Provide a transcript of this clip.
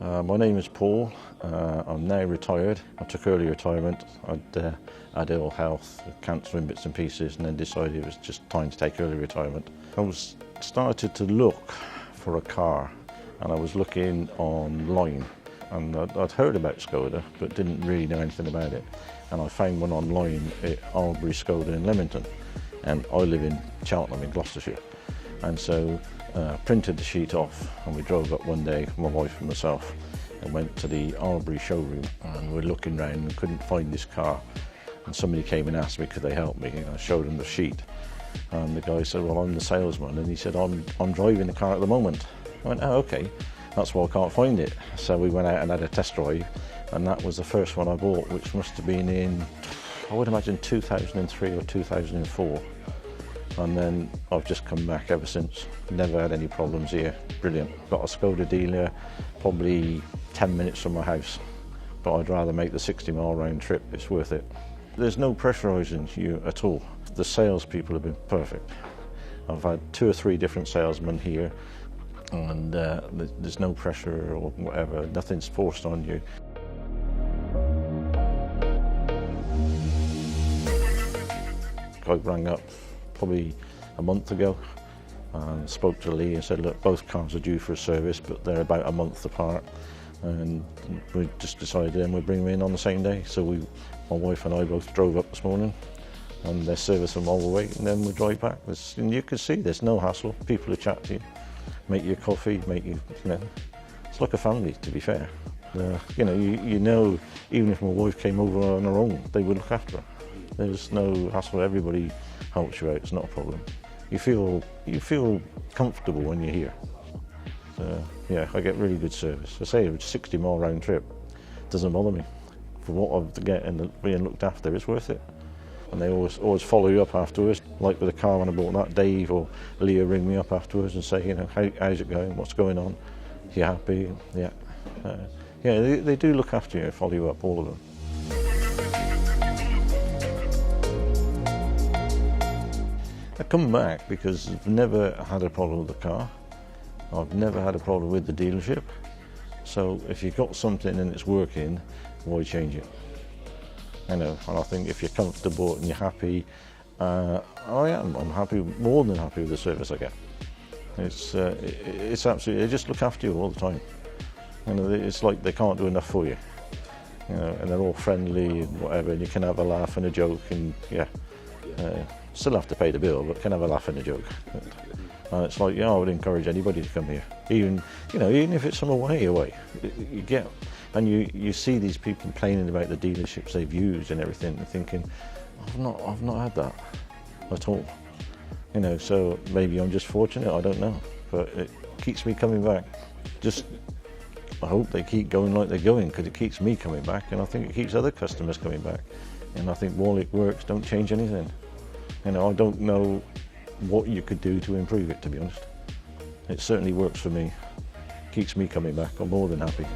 My name is Paul. I'm now retired. I took early retirement. I'd had ill health, cancer in bits and pieces, and then decided it was just time to take early retirement. I started to look for a car, and I was looking online, and I'd heard about Škoda, but didn't really know anything about it. And I found one online at Arbury Škoda in Leamington, and I live in Cheltenham in Gloucestershire. And so printed the sheet off, and we drove up one day, my wife and myself, and went to the Arbury showroom, and we're looking around and couldn't find this car. And somebody came and asked me could they help me, and I showed them the sheet. And the guy said, well, I'm the salesman, and he said, I'm driving the car at the moment. I went, oh, okay, that's why I can't find it. So we went out and had a test drive, and that was the first one I bought, which must have been in, I would imagine 2003 or 2004. And then I've just come back ever since. Never had any problems here. Brilliant. Got a Škoda dealer probably 10 minutes from my house, but I'd rather make the 60-mile round trip. It's worth it. There's no pressurising you at all. The salespeople have been perfect. I've had 2 or 3 different salesmen here, and there's no pressure or whatever. Nothing's forced on you. I rang up probably a month ago and spoke to Lee and said, look, both cars are due for a service, but they're about a month apart, and we just decided then we'd bring them in on the same day. So my wife and I both drove up this morning, and they service them all the way, and then we drive back. And you can see there's no hassle. People who chat to you, make you coffee, it's like a family, to be fair. You know, even if my wife came over on her own, they would look after her. There's no hassle. Everybody helps you out. It's not a problem. You feel comfortable when you're here. So, yeah, I get really good service. I say a 60-mile round trip doesn't bother me. For what I've got and being looked after, it's worth it. And they always follow you up afterwards. Like with the car when I bought that, Dave or Leah ring me up afterwards and say, you know, how's it going? What's going on? You happy? Yeah. They do look after you, follow you up, all of them. I come back because I've never had a problem with the car. I've never had a problem with the dealership. So if you've got something and it's working, why change it? And I think if you're comfortable and you're happy, I'm happy, more than happy with the service I get. It's absolutely, they just look after you all the time. It's like they can't do enough for you. And they're all friendly and whatever, and you can have a laugh and a joke, and still have to pay the bill, but can have a laugh and a joke. And it's like, I would encourage anybody to come here, even if it's from away. You get, and you see these people complaining about the dealerships they've used and everything, and thinking, I've not had that at all. So maybe I'm just fortunate. I don't know, but it keeps me coming back. I hope they keep going like they're going, because it keeps me coming back, and I think it keeps other customers coming back. And I think while it works, don't change anything. I don't know what you could do to improve it, to be honest. It certainly works for me. Keeps me coming back. I'm more than happy.